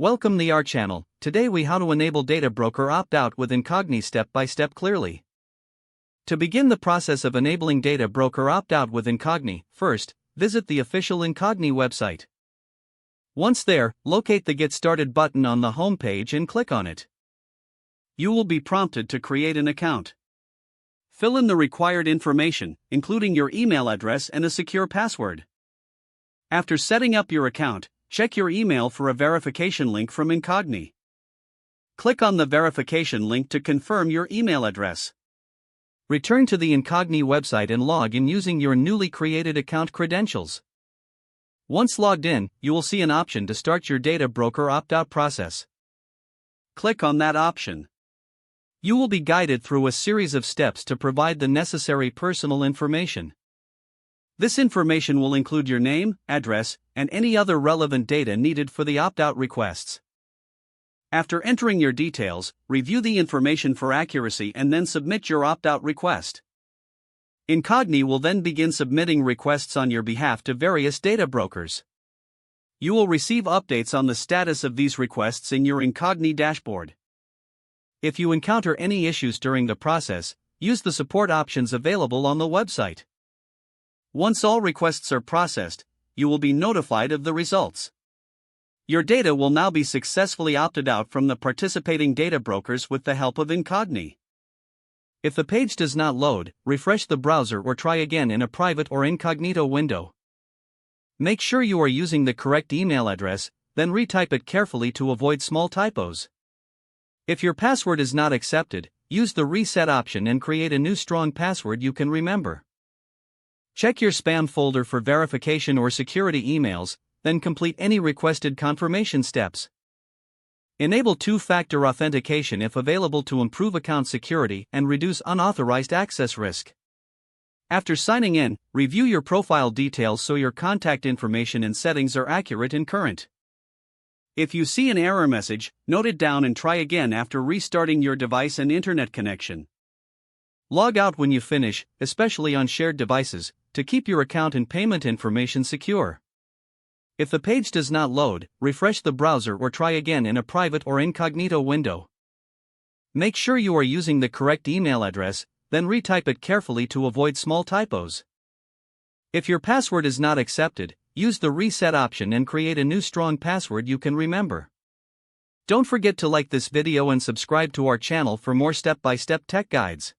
Welcome to our channel. Today we how to enable data broker opt-out with Incogni step by step clearly. To begin the process of enabling data broker opt-out with Incogni, first, visit the official Incogni website. Once there, locate the Get Started button on the home page and click on it. You will be prompted to create an account. Fill in the required information, including your email address and a secure password. After setting up your account, check your email for a verification link from Incogni. Click on the verification link to confirm your email address. Return to the Incogni website and log in using your newly created account credentials. Once logged in, you will see an option to start your data broker opt-out process. Click on that option. You will be guided through a series of steps to provide the necessary personal information. This information will include your name, address, and any other relevant data needed for the opt-out requests. After entering your details, review the information for accuracy and then submit your opt-out request. Incogni will then begin submitting requests on your behalf to various data brokers. You will receive updates on the status of these requests in your Incogni dashboard. If you encounter any issues during the process, use the support options available on the website. Once all requests are processed, you will be notified of the results. Your data will now be successfully opted out from the participating data brokers with the help of Incogni. If the page does not load, refresh the browser or try again in a private or incognito window. Make sure you are using the correct email address, then retype it carefully to avoid small typos. If your password is not accepted, use the reset option and create a new strong password you can remember. Check your spam folder for verification or security emails, then complete any requested confirmation steps. Enable two-factor authentication if available to improve account security and reduce unauthorized access risk. After signing in, review your profile details so your contact information and settings are accurate and current. If you see an error message, note it down and try again after restarting your device and internet connection. Log out when you finish, especially on shared devices, to keep your account and payment information secure. If the page does not load, refresh the browser or try again in a private or incognito window. Make sure you are using the correct email address, then retype it carefully to avoid small typos. If your password is not accepted, use the reset option and create a new strong password you can remember. Don't forget to like this video and subscribe to our channel for more step-by-step tech guides.